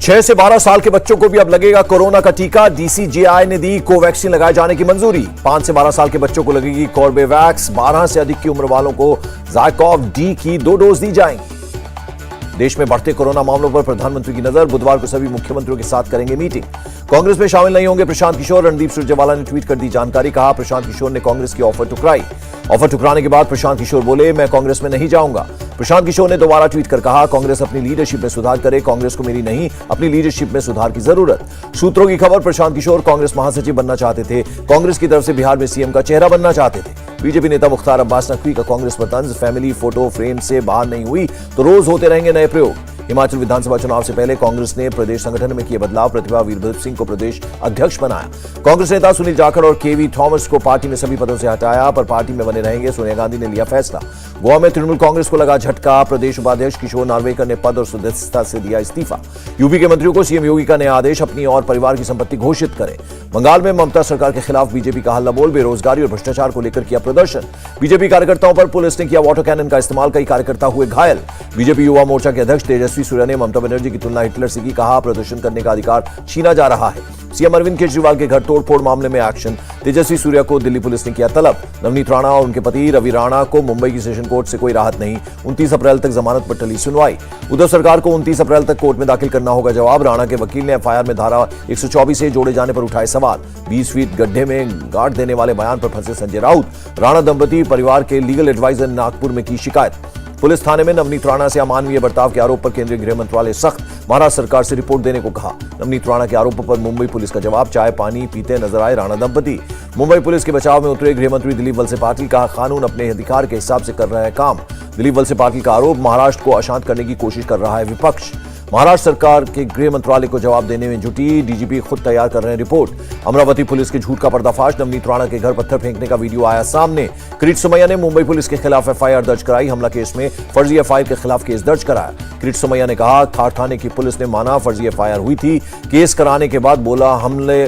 6 से 12 साल के बच्चों को भी अब लगेगा कोरोना का टीका। डीसीजीआई ने दी कोवैक्सीन लगाए जाने की मंजूरी। 5 से 12 साल के बच्चों को लगेगी कॉर्बेवैक्स। 12 से अधिक की उम्र वालों को ज़ायकोव डी की 2 डोज दी जाएंगी। देश में बढ़ते कोरोना मामलों पर प्रधानमंत्री की नजर। बुधवार को सभी मुख्यमंत्रियों के साथ करेंगे मीटिंग। कांग्रेस में शामिल नहीं होंगे प्रशांत किशोर। रणदीप सुरजेवाला ने ट्वीट कर दी जानकारी। कहा, प्रशांत किशोर ने कांग्रेस की ऑफर ठुकराई। ऑफर ठुकराने के बाद प्रशांत किशोर बोले, मैं कांग्रेस में नहीं जाऊंगा। प्रशांत किशोर ने दोबारा ट्वीट कर कहा, कांग्रेस अपनी लीडरशिप में सुधार करे। कांग्रेस को मेरी नहीं, अपनी लीडरशिप में सुधार की जरूरत। सूत्रों की खबर, प्रशांत किशोर कांग्रेस महासचिव बनना चाहते थे। कांग्रेस की तरफ से बिहार में सीएम का चेहरा बनना चाहते थे। बीजेपी नेता मुख्तार अब्बास नकवी का कांग्रेस पर तंज, फैमिली फोटो फ्रेम से बाहर नहीं हुई तो रोज होते रहेंगे नए प्रयोग। हिमाचल विधानसभा चुनाव से पहले कांग्रेस ने प्रदेश संगठन में किए बदलाव। प्रतिभा वीरभद्र सिंह को प्रदेश अध्यक्ष बनाया। कांग्रेस नेता सुनील जाखड़ और केवी थॉमस को पार्टी में सभी पदों से हटाया, पर पार्टी में बने रहेंगे। सोनिया गांधी ने लिया फैसला। गोवा में तृणमूल कांग्रेस को लगा झटका। प्रदेश उपाध्यक्ष किशोर नार्वेकर ने पद और सदस्यता से दिया इस्तीफा। यूपी के मंत्रियों को सीएम योगी का नया आदेश, अपनी और परिवार की संपत्ति घोषित करें। बंगाल में ममता सरकार के खिलाफ बीजेपी का हल्ला बोल। बेरोजगारी और भ्रष्टाचार को लेकर किया प्रदर्शन। बीजेपी कार्यकर्ताओं पर पुलिस ने किया वाटर कैनन का इस्तेमाल। कई कार्यकर्ता हुए घायल। बीजेपी युवा मोर्चा के अध्यक्ष तेजस्वी सूर्या ने ममता बनर्जी की तुलना हिटलर से की। कहा, प्रदर्शन करने का अधिकार छीना जा रहा है। सीएम अरविंद केजरीवाल के घर तोड़फोड़ मामले में एक्शन। तेजस्वी सूर्या को दिल्ली पुलिस ने किया तलब। नवनीत राणा और उनके पति रवि राणा को मुंबई की सेशन कोर्ट से कोई राहत नहीं। 29 अप्रैल तक जमानत पर टली सुनवाई। उद्धव सरकार को 29 अप्रैल तक कोर्ट में दाखिल करना होगा जवाब। राणा के वकील ने एफआईआर में धारा 124 से जोड़े जाने पर उठाए सवाल। 20 फीट गड्ढे में गाड़ देने वाले बयान पर फंसे संजय राउत। राणा दंपति परिवार के लीगल एडवाइजर ने नागपुर में की शिकायत। पुलिस थाने में नवनीत राणा से अमानवीय बर्ताव के आरोप पर केंद्रीय गृह मंत्रालय सख्त। महाराष्ट्र सरकार से रिपोर्ट देने को कहा। नवनीत राणा के आरोपों पर मुंबई पुलिस का जवाब। चाय पानी पीते नजर आए राणा दंपति। मुंबई पुलिस के बचाव में उतरे गृह मंत्री दिलीप वलसे पाटिल। कहा, कानून अपने अधिकार के हिसाब से कर रहा है काम। दिलीप वलसे पाटिल का आरोप, महाराष्ट्र को अशांत करने की कोशिश कर रहा है विपक्ष। महाराष्ट्र सरकार के गृह मंत्रालय को जवाब देने में जुटी। डीजीपी खुद तैयार कर रहे हैं रिपोर्ट। अमरावती पुलिस के झूठ का पर्दाफाश। नवनीत राणा के घर पत्थर फेंकने का वीडियो आया सामने। किरीट सोमैया ने मुंबई पुलिस के खिलाफ एफआईआर दर्ज कराई। हमला केस में फर्जी एफआईआर के खिलाफ केस दर्ज कराया। किरीट सोमैया ने कहा, खार थाने की पुलिस ने माना फर्जी एफआईआर हुई थी। केस कराने के बाद बोला, हमले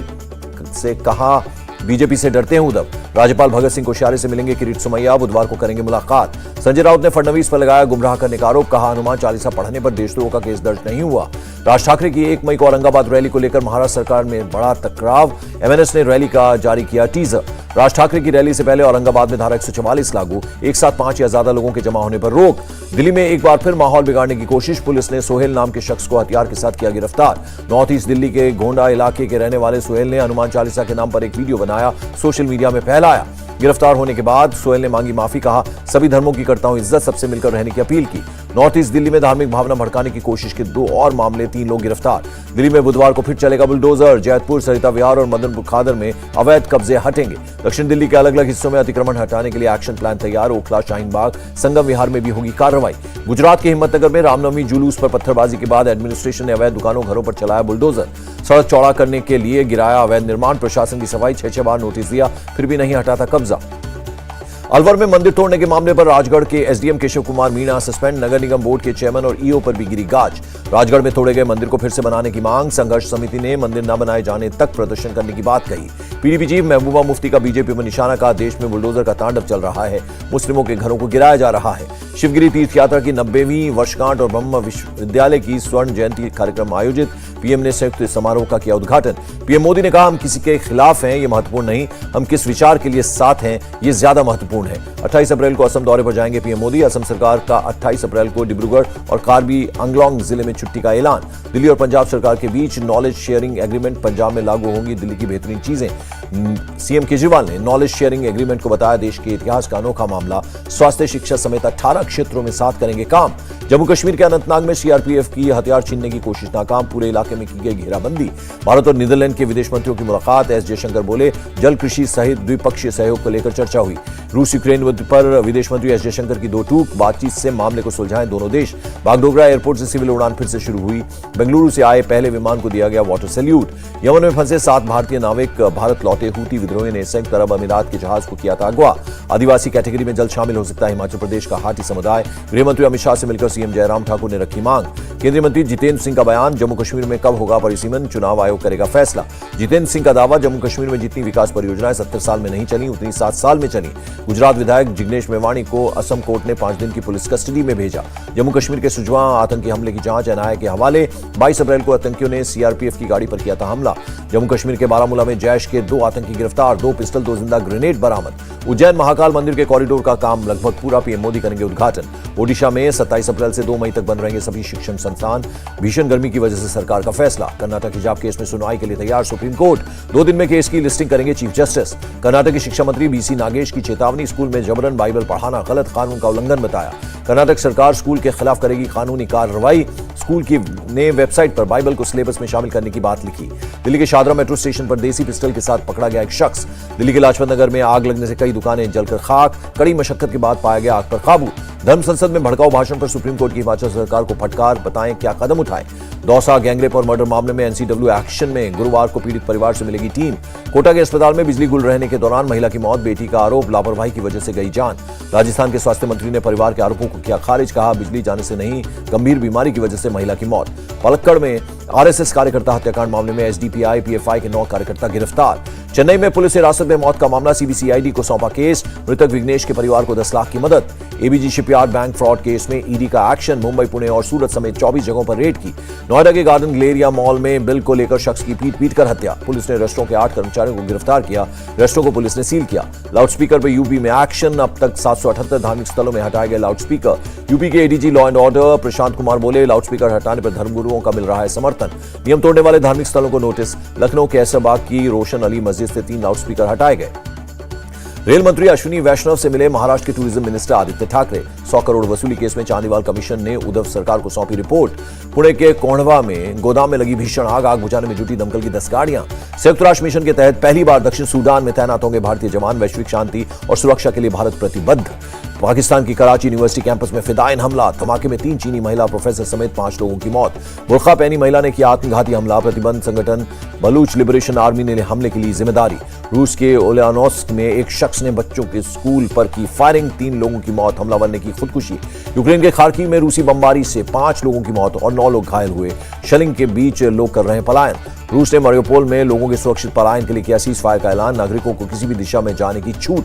से कहा बीजेपी से डरते हैं उद्धव। राज्यपाल भगत सिंह कोश्यारी से मिलेंगे किरीट सोमैया। बुधवार को करेंगे मुलाकात। संजय राउत ने फडणवीस पर लगाया गुमराह करने का आरोप। कहा, हनुमान चालीसा पढ़ने पर देशद्रोह का केस दर्ज नहीं हुआ। राज ठाकरे की 1 मई को औरंगाबाद रैली को लेकर महाराष्ट्र सरकार में बड़ा टकराव। एमएनएस ने रैली का जारी किया टीजर। राज ठाकरे की रैली से पहले औरंगाबाद में धारा 144 लागू। एक साथ 5 या ज्यादा लोगों के जमा होने पर रोक। दिल्ली में एक बार फिर माहौल बिगाड़ने की कोशिश। पुलिस ने सोहेल नाम के शख्स को हथियार के साथ किया गिरफ्तार। नॉर्थ ईस्ट दिल्ली के गोंडा इलाके के रहने वाले सोहेल ने हनुमान चालीसा के नाम पर एक वीडियो बनाया, सोशल मीडिया में फैलाया। गिरफ्तार होने के बाद सोहेल ने मांगी माफी। कहा, सभी धर्मों की करता हूं इज्जत, सबसे मिलकर रहने की अपील की। नॉर्थ ईस्ट दिल्ली में धार्मिक भावना भड़काने की कोशिश के 2 और मामले, 3 लोग गिरफ्तार। दिल्ली में बुधवार को फिर चलेगा बुलडोजर। जैतपुर, सरिता विहार और मदनपुर खादर में अवैध कब्जे हटेंगे। दक्षिण दिल्ली के अलग अलग हिस्सों में अतिक्रमण हटाने के लिए एक्शन प्लान तैयार। ओखला, शाहीन बाग, संगम विहार में भी होगी कार्रवाई। गुजरात के हिम्मतनगर में रामनवमी जुलूस पर पत्थरबाजी के बाद एडमिनिस्ट्रेशन ने अवैध दुकानों, घरों पर चलाया बुलडोजर। सड़क चौड़ा करने के लिए गिराया अवैध निर्माण। प्रशासन की सफाई, 6 बार नोटिस दिया, फिर भी नहीं हटाता कब्जा। अलवर में मंदिर तोड़ने के मामले पर राजगढ़ के एसडीएम केशव कुमार मीणा सस्पेंड। नगर निगम बोर्ड के चेयरमैन और ईओ पर भी गिरी गाज। राजगढ़ में तोड़े गए मंदिर को फिर से बनाने की मांग। संघर्ष समिति ने मंदिर न बनाए जाने तक प्रदर्शन करने की बात कही। पीडीपी चीफ महबूबा मुफ्ती का बीजेपी पर निशाना। कहा, देश में बुलडोजर का तांडव चल रहा है। मुस्लिमों के घरों को गिराया जा रहा है। शिवगिरी तीर्थ यात्रा की 90वीं वर्षगांठ और ब्रह्म विश्वविद्यालय की स्वर्ण जयंती कार्यक्रम आयोजित। पीएम ने संयुक्त समारोह का किया उद्घाटन। पीएम मोदी ने कहा, हम किसी के खिलाफ हैं ये महत्वपूर्ण नहीं, हम किस विचार के लिए साथ हैं ये ज्यादा महत्वपूर्ण है। 28 अप्रैल को असम दौरे पर जाएंगे पीएम मोदी। असम सरकार का 28 अप्रैल को डिब्रूगढ़ और कार्बी आंगलोंग जिले में छुट्टी का ऐलान। दिल्ली और पंजाब सरकार के बीच नॉलेज शेयरिंग एग्रीमेंट। पंजाब में लागू होंगी दिल्ली की बेहतरीन चीजें। सीएम केजरीवाल ने नॉलेज शेयरिंग एग्रीमेंट को बताया देश के इतिहास का अनोखा मामला। स्वास्थ्य, शिक्षा समेत 18 क्षेत्रों में साथ करेंगे काम। जम्मू कश्मीर के अनंतनाग में सीआरपीएफ की हथियार छीनने की कोशिश नाकाम। पूरे इलाके में की गई घेराबंदी। भारत और नीदरलैंड के विदेश मंत्रियों की मुलाकात। एस जयशंकर बोले, जल, कृषि सहित द्विपक्षीय सहयोग को लेकर चर्चा हुई। रूस यूक्रेन युद्ध पर विदेश मंत्री एस जयशंकर की 2 टूक। बातचीत से मामले को सुलझाएं दोनों देश। बागडोगरा एयरपोर्ट से सिविल उड़ान फिर से शुरू हुई। बेंगलुरु से आए पहले विमान को दिया गया वाटर सैल्यूट। यमन में फंसे 7 भारतीय नाविक भारत लौटे। हूती विद्रोहियों ने संयुक्त अरब अमीरात के जहाज को किया था अगवा। आदिवासी कैटेगरी में जल्द शामिल हो सकता है हिमाचल प्रदेश का हाटी समुदाय। गृह मंत्री अमित शाह से मिलकर सीएम जयराम ठाकुर ने रखी मांग। केंद्रीय मंत्री जितेंद्र सिंह का बयान, जम्मू कश्मीर में कब होगा परिसीमन, चुनाव आयोग करेगा फैसला। जितेंद्र सिंह का दावा, जम्मू कश्मीर में जितनी विकास परियोजनाएं 70 साल में नहीं चली उतनी 7 साल में चली। गुजरात विधायक जिग्नेश मेवाणी को असम कोर्ट ने 5 दिन की पुलिस कस्टडी में भेजा। जम्मू कश्मीर के सुजवा आतंकी हमले की जांच एनआईए के हवाले। 22 अप्रैल को आतंकियों ने सीआरपीएफ की गाड़ी पर किया था हमला। जम्मू कश्मीर के बारामूला में जैश के 2 आतंकी गिरफ्तार, 2 पिस्टल 2 जिंदा ग्रेनेड बरामद। उज्जैन महाकाल मंदिर के कॉरिडोर का काम लगभग पूरा, पीएम मोदी करेंगे उद्घाटन। ओडिशा में 27 अप्रैल से 2 मई तक बंद रहेंगे सभी शिक्षण संस्थान। भीषण गर्मी की वजह से सरकार का फैसला। कर्नाटक हिजाब केस में सुनवाई के लिए तैयार सुप्रीम कोर्ट। 2 दिन में केस की लिस्टिंग करेंगे चीफ जस्टिस। कर्नाटक की शिक्षा मंत्री बीसी नागेश की चेतावनी, स्कूल में जबरन बाइबल पढ़ाना गलत, कानून का उल्लंघन बताया। कर्नाटक सरकार स्कूल के खिलाफ करेगी कानूनी कार्रवाई। स्कूल की ने वेबसाइट पर बाइबल को सिलेबस में शामिल करने की बात लिखी। दिल्ली के शादरा मेट्रो स्टेशन पर देसी पिस्टल के साथ पकड़ा गया एक शख्स। दिल्ली के लाजपत नगर में आग लगने से कई दुकानें जलकर खाक, कड़ी मशक्कत के बाद पाया गया आग पर काबू। धर्म संसद में भड़काऊ भाषण पर सुप्रीम कोर्ट की हिमाचल सरकार को फटकार, बताएं क्या कदम उठाएं। दौसा गैंगरेप और मर्डर मामले में एनसीडब्ल्यू एक्शन में गुरुवार को पीड़ित परिवार से मिलेगी टीम। कोटा के अस्पताल में बिजली गुल रहने के दौरान महिला की मौत, बेटी का आरोप, लापरवाही की वजह से गई जान। राजस्थान के स्वास्थ्य मंत्री ने परिवार के आरोपों को किया खारिज, कहा बिजली जाने से नहीं, गंभीर बीमारी की वजह से महिला की मौत। पलक्कड़ में आरएसएस कार्यकर्ता हत्याकांड मामले में एसडीपीआई पीएफआई के 9 कार्यकर्ता गिरफ्तार। चेन्नई में पुलिस हिरासत में मौत का मामला, सीबीसीआईडी को सौंपा केस। मृतक विघ्नेश के परिवार को 10 लाख की मदद। ABG shipyard bank fraud case में ईडी का एक्शन, मुंबई, पुणे और सूरत समेत 24 जगहों पर रेड की। नोएडा के गार्डन ग्लेरिया मॉल में बिल को लेकर शख्स की पीट कर हत्या। पुलिस ने रेस्टोरेंट के 8 कर्मचारियों को गिरफ्तार किया। रेस्टोरेंट को पुलिस ने सील किया। लाउडस्पीकर पर यूपी में एक्शन, अब तक 778 धार्मिक स्थलों में हटाए गए लाउडस्पीकर। यूपी के ADG law and order Prashant Kumar बोले, लाउडस्पीकर हटाने पर धर्मगुरुओं का मिल रहा है समर्थन। नियम तोड़ने वाले धार्मिक स्थलों को नोटिस। लखनऊ के ऐसरबाग की रोशन अली मस्जिद से 3 लाउडस्पीकर हटाए गए। रेल मंत्री अश्विनी वैष्णव से मिले महाराष्ट्र के टूरिज्म मिनिस्टर आदित्य ठाकरे। 100 करोड़ वसूली केस में चांदीवाल कमीशन ने उद्धव सरकार को सौंपी रिपोर्ट। पुणे के कोंढवा में गोदाम में लगी भीषण आग बुझाने में जुटी दमकल की 10 गाड़ियां। संयुक्त राष्ट्र मिशन के तहत पहली बार दक्षिण सूडान में तैनात होंगे भारतीय जवान, वैश्विक शांति और सुरक्षा के लिए भारत प्रतिबद्ध। पाकिस्तान की कराची यूनिवर्सिटी कैंपस में फिदायन हमला, धमाके में 3 चीनी महिला प्रोफेसर समेत 5 लोगों की मौत। बुर्का पहनी महिला ने किया आत्मघाती हमला, प्रतिबंध संगठन बलूच लिबरेशन आर्मी ने हमले के लिए जिम्मेदारी। रूस के ओलियानोस्क में एक शख्स ने बच्चों के स्कूल पर की फायरिंग, 3 लोगों की मौत, हमलावर ने की खुदकुशी। यूक्रेन के खार्किव में रूसी बमबारी से 5 लोगों की मौत और 9 लोग घायल हुए। शेलिंग के बीच लोग कर रहे हैं पलायन। रूस ने मारियोपोल में लोगों के सुरक्षित पलायन के लिए किया सीज फायर का ऐलान, नागरिकों को किसी भी दिशा में जाने की छूट।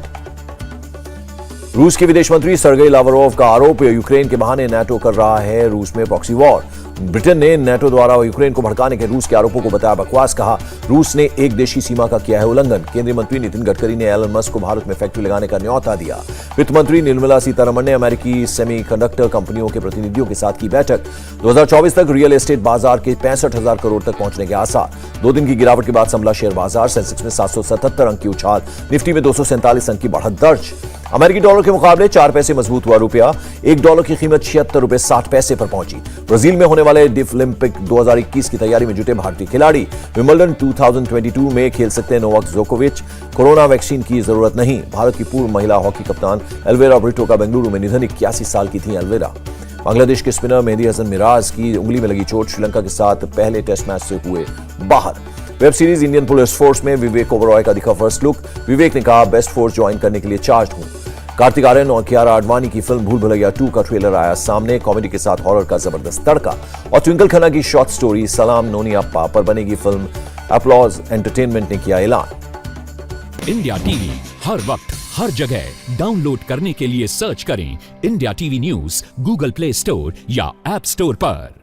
रूस के विदेश मंत्री सर्गेई लावरोव का आरोप, यूक्रेन के बहाने नाटो कर रहा है रूस में प्रॉक्सी वॉर। ब्रिटेन ने नाटो द्वारा यूक्रेन को भड़काने के रूस के आरोपों को बताया बकवास, कहा रूस ने एक देशी सीमा का किया है उल्लंघन। केंद्रीय मंत्री नितिन गडकरी ने एलन मस्क को भारत में फैक्ट्री लगाने का न्यौता दिया। वित्त मंत्री निर्मला सीतारमण ने अमेरिकी सेमीकंडक्टर कंपनियों के प्रतिनिधियों के साथ की बैठक। 2024 तक रियल एस्टेट बाजार के 65,000 करोड़ तक पहुंचने के आसार। 2 दिन की गिरावट के बाद संभला शेयर बाजार, सेंसेक्स में 777 अंक की उछाल, निफ्टी में 247 अंक की बढ़त दर्ज। अमेरिकी डॉलर के मुकाबले 4 पैसे मजबूत हुआ रुपया, $1 की कीमत 76 रुपए 60 पैसे पर पहुंची। ब्राजील में होने वाले डिफलिम्पिक 2021 की तैयारी में जुटे भारतीय खिलाड़ी। विंबलडन 2022 में खेल सकते हैं नोवाक जोकोविच। कोरोना वैक्सीन की जरूरत नहीं, भारत की पूर्व महिला हॉकी कप्तान एल्वेरा ब्रिटो का बेंगलुरु में निधन, 81 साल की थी एल्वेरा। बांग्लादेश के स्पिनर मेहदी हसन मिराज की उंगली में लगी चोट, श्रीलंका के साथ पहले टेस्ट मैच से हुए बाहर। Web series Indian police force में विवेक ओबरॉय का दिखा फर्स्ट लुक। विवेक ने कहा, बेस्ट फोर्स ज्वाइन करने के लिए चार्ज हूं। कार्तिक आर्यन और कियारा आडवाणी की फिल्म भूल भुलैया 2 का ट्रेलर आया सामने, कॉमेडी के साथ हॉरर का जबरदस्त तड़का। और ट्विंकल खन्ना की शॉर्ट स्टोरी सलाम नोनी अप्पा पर बनेगी फिल्म, एप्लॉज एंटरटेनमेंट ने किया ऐलान। इंडिया टीवी हर वक्त हर जगह डाउनलोड करने के लिए सर्च करें India TV news Google play store या ऐप स्टोर पर।